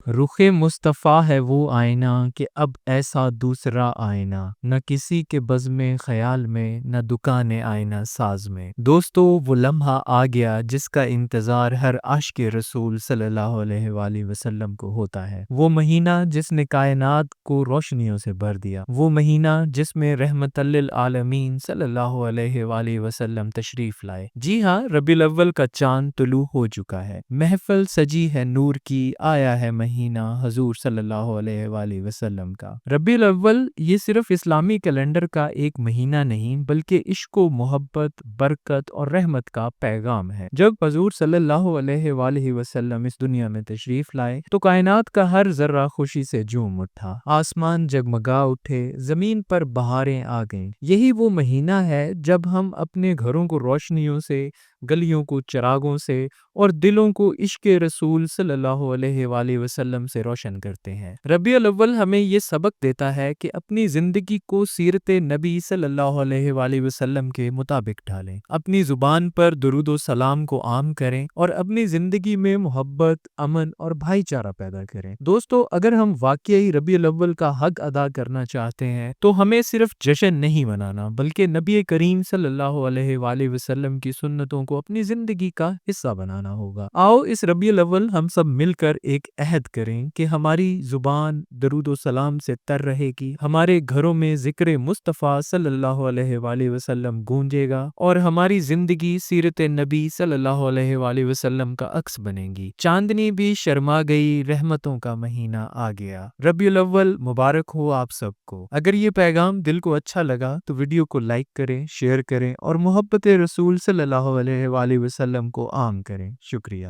رخ مصطفیٰ ہے وہ آئینہ کہ اب ایسا دوسرا آئینہ، نہ کسی کے بزم خیال میں نہ دکان آئینہ ساز میں۔ دوستو وہ لمحہ آ گیا جس کا انتظار ہر عاشق رسول صلی اللہ علیہ وآلہ وسلم کو ہوتا ہے۔ وہ مہینہ جس نے کائنات کو روشنیوں سے بھر دیا، وہ مہینہ جس میں رحمت للعالمین صلی اللہ علیہ وآلہ وسلم تشریف لائے۔ جی ہاں، ربیع الاول کا چاند طلوع ہو چکا ہے، محفل سجی ہے نور کی، آیا ہے مہینہ حضور صلی اللہ علیہ وآلہ وسلم کا۔ ربیع الاول یہ صرف اسلامی کیلنڈر کا ایک مہینہ نہیں بلکہ عشق و محبت، برکت اور رحمت کا پیغام ہے۔ جب حضور صلی اللہ علیہ وآلہ وسلم اس دنیا میں تشریف لائے تو کائنات کا ہر ذرہ خوشی سے جھوم اٹھا، آسمان جگمگا اٹھے، زمین پر بہاریں آ گئیں۔ یہی وہ مہینہ ہے جب ہم اپنے گھروں کو روشنیوں سے، گلیوں کو چراغوں سے اور دلوں کو عشق رسول صلی اللہ علیہ وآلہ وسلم سے روشن کرتے ہیں۔ ربیع الاول ہمیں یہ سبق دیتا ہے کہ اپنی زندگی کو سیرت نبی صلی اللہ علیہ وآلہ وسلم کے مطابق ڈھالیں، اپنی زبان پر درود و سلام کو عام کریں اور اپنی زندگی میں محبت، امن اور بھائی چارہ پیدا کریں۔ دوستو، اگر ہم واقعی ربیع الاول کا حق ادا کرنا چاہتے ہیں تو ہمیں صرف جشن نہیں منانا بلکہ نبی کریم صلی اللہ علیہ وآلہ وسلم کی سنتوں کو اپنی زندگی کا حصہ بنانا ہوگا۔ آؤ اس ربیع الاول ہم سب مل کر ایک عہد کریں کہ ہماری زبان درود و سلام سے تر رہے گی، ہمارے گھروں میں ذکر مصطفیٰ صلی اللہ علیہ وآلہ وسلم گونجے گا اور ہماری زندگی سیرت نبی صلی اللہ علیہ وآلہ وسلم کا عکس بنے گی۔ چاندنی بھی شرما گئی، رحمتوں کا مہینہ آ گیا۔ ربیع الاول مبارک ہو آپ سب کو۔ اگر یہ پیغام دل کو اچھا لگا تو ویڈیو کو لائک کریں، شیئر کریں اور محبت رسول صلی اللہ علیہ وآلہ وسلم کو عام کریں۔ شکریہ۔